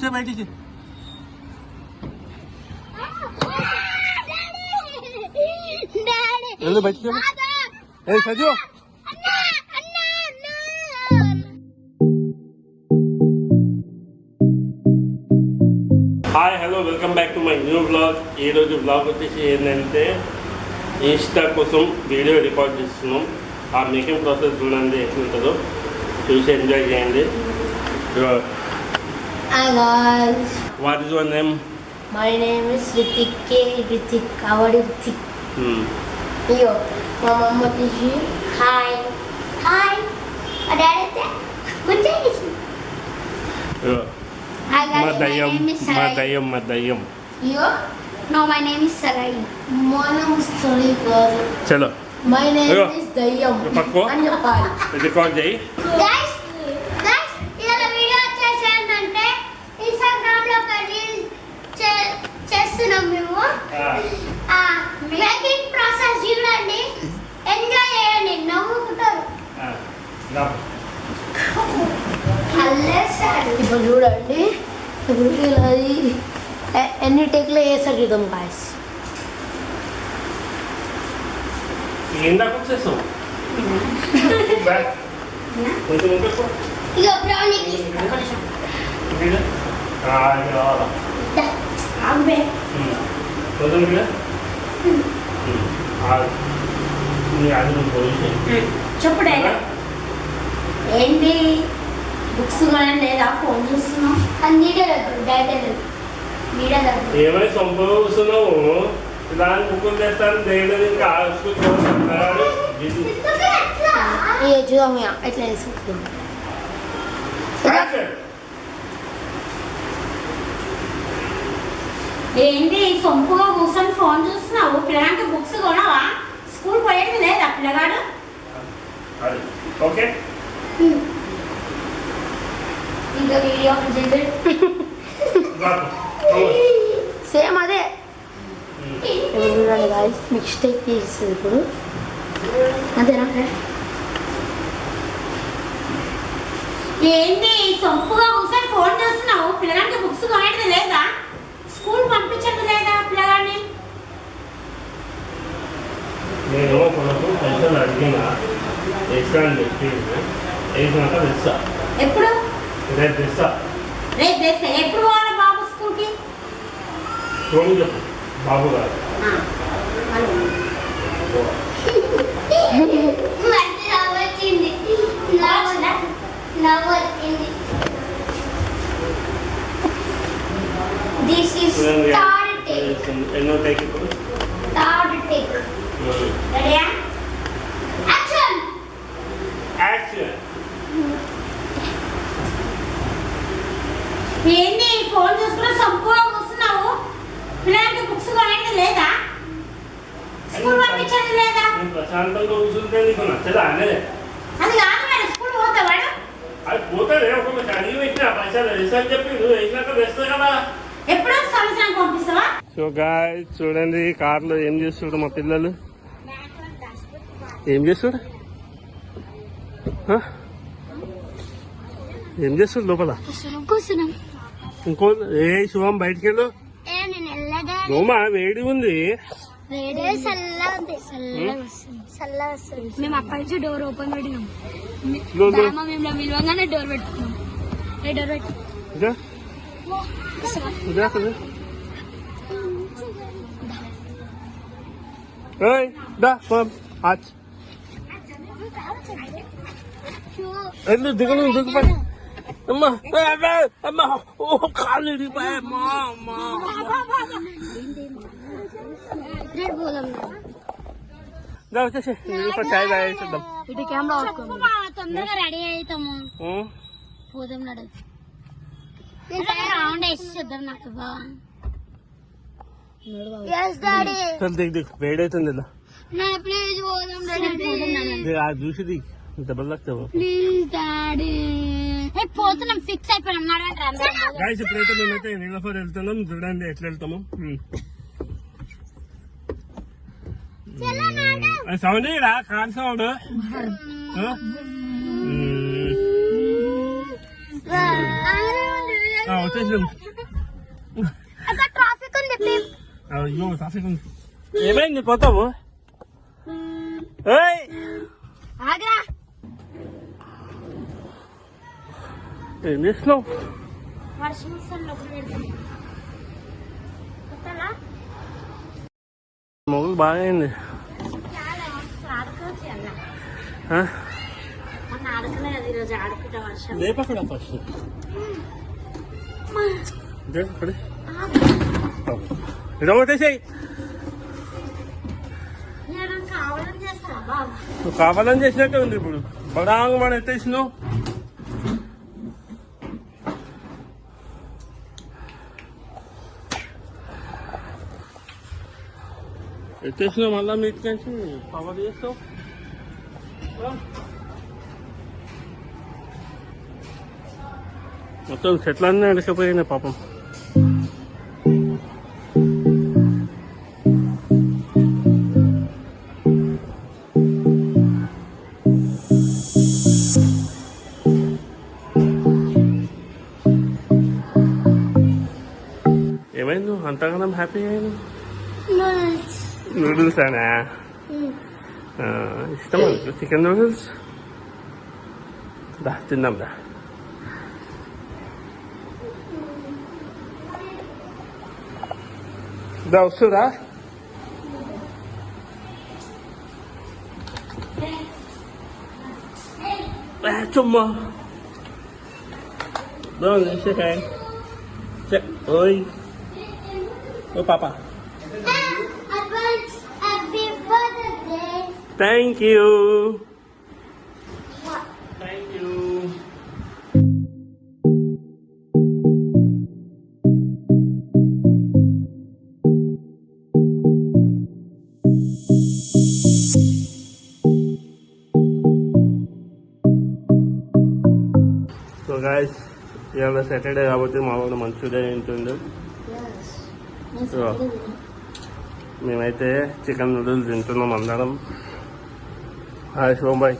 వచ్చే బయటికి. వెళ్ళు బయటికి. ఏ Saju hi hello welcome back to my new blog. ఈరోజు బ్లాగ్ వచ్చేసి ఏంటంటే ఇన్స్టా కోసం వీడియో రికార్డ్ చేస్తున్నాం. ఆ మేకింగ్ ప్రాసెస్ చూడండి ఎట్లుంటుందో, చూసి ఎంజాయ్ చేయండి. Hi guys. What is your name? My name is Ritik K. Ritik. Avadi Ritik. Yo, my mama Tishi. Hi. Hi. Adalate. Kunjai. Hi guys. My name is Sarai. Madayam. Yo. No, my name is Sarai. My name is Sarai. Chalo. My name is Dayam. Pakko. Anjapal. Record చేయి. Guys, ఇలా video చేసేందంటే Instagram లో ఒక reel చేస్తున్నాం మేము. Making process చూడండి, enjoy చేయండి, నవ్వుకుంటారు. ఇప్పుడు చూడండి, ఇప్పుడు ఇలా ఎన్ని టేక్లో వేసారు చూద్దాం గాయస్. ఏందా చేస్తాం కొంచెం ఇంకొక ఇక బ్రౌనీకి చెప్పు ఏంటి బుక్స్ కానీ లేదా ఫోన్ చూస్తున్నాం అది ఏమై సంభవిస్తున్నావు? దాని బుక్కులు తెస్తాను దేవుడు ఇంకా చూద్దాం ఎట్లా వేసుకుంటాం. ఏంటి సొంపుగా కూర్చొని ఫోన్ చూస్తున్నావు? పిల్లగానికి బుక్స్ కొనవా? స్కూల్ పోయేది లేదా పిల్లగాడు? ఓకే ఇంకా వీడియో సేమ్ అదే. ఇప్పుడు చూడండి గాయస్, మిస్టేక్ తీస్తుంది ఇప్పుడు. అంతేనా? ఏంటి సొంపుగా కూర్చొని ఫోన్ చూస్తున్నావు? పిల్లగానికి బుక్స్ కొనేది లేదా? స్కూల్ పంపించదు లేదా పిల్లగాడిని? నేను కొనకు పైసలు అడిగినా ఎక్స్ట్రా అని చెప్పి వేసినాక తెస్తా. ఎప్పుడు? రేపు తెస్తా. రేపు తెస్తా. ఎప్పుడు పోవాలి బాబు స్కూల్కి? ఫోన్ చెప్పు బాబు గారు. This is third take. ఎన్నో టేక్ ఇప్పుడు? Third take. రెడీయా? Action. యాక్షన్. ఏంటి ఫోన్ చూసుకుని సొంపుగా కూర్చున్నావు? పిల్లగానికి బుక్స్ కొనేది లేదా? స్కూల్ పంపించదు లేదా? ప్రశాంతంగా కూర్చుంటే నీకు నచ్చదా అనేది? అది కాదు మరి, స్కూల్ పోతావాడు? అది పోతుంది. ఒక అడిగి పెట్టిన పైసలు వేసని చెప్పి నువ్వు వేసినాక వేస్తా కదా. ఎప్పుడో సంవత్సరానికి పంపిస్తావా? సో గాయ్స్ చూడండి, కార్లో ఏం చేస్తుడు మా పిల్లలు. ఏం చేస్తుడు? ఏం చేస్తుడు లోపల? ఇంకో ఏ శుభం బయటికి వెళ్ళు. రోమా వేడి ఉంది. మేము అక్కడి నుంచి డోర్ ఓపెన్ పెట్టినాం. మేము విలువగానే డోర్ పెట్టుకున్నాం. డోర్ పెట్టు దిగను దిగుపడి అమ్మా అమ్మా ఓ కాళ్ళు ఇరిగిపోయా. వచ్చేసి చాయ్ తాగేసిద్దాం. ఇటు కెమెరా తొందరగా రెడీ అవుతాము. పోదాం నడు రౌండ్ వేసేద్దాం. నాకు వేడైతుంది ప్లీజ్ పోదాం చూసి దెబ్బలు తాగుతావు. ప్లీజ్ డాడీ పోతున్నాం, ఫిక్స్ అయిపోయినాం. గాయ్స్ ఇప్పుడైతే మేమైతే నీలఫర్ వెళ్తున్నాం. చూడండి ఎట్లా వెళ్తాము. సౌండ్ రా కార్ సౌండ్. వచ్చేసినాం. అక్కడ ట్రాఫిక్ ఉంది ప్లీజ్. అయ్యో ట్రాఫిక్ ఉంది. ఏమైంది పోతావు? ఏయ్ ఆగ్రా. ఏం చేస్తున్నావు? వర్షం వస్తుంది లోపల పెడతాం. వస్తాలా? మొగులు బాగా అయింది. చాలా ఆడుకోవచ్చు అన్న. ఆ? మొన్న ఆడుకోలేదు, ఈరోజు ఆడుకుంటా వర్షం. లేపక్కడ ఫస్ట్ ఇదో కొట్టేసాయి. నేను కావాలని చేస్తాను బాబు. నువ్వు కావాలని చేసినట్టే ఉంది. ఇప్పుడు బడాంగ మనం ఎత్తేసినావు. ఎత్తేసినావు మళ్ళా మీటికి కవర్ చేస్తావు. మొత్తం చెట్లన్నీ అడకపోయినాయి పాపం. ఏమైంది అంతగానం హ్యాపీ అయింది? నూడిల్స్ అనా ఇష్టం చికెన్ నూడిల్స్? దా తిందాం దా. దా వస్తుందా? చుమ్మా ఓయ్ ఓ పాపా. Thank you. Thank you. So guys, ఇవాళ సాటర్డే కాబట్టి మా వాడు మంచిగా తింటుండే. సో మేమైతే చికెన్ నూడిల్స్ తింటున్నాం అందరం. హాయ్ శోభాయ్.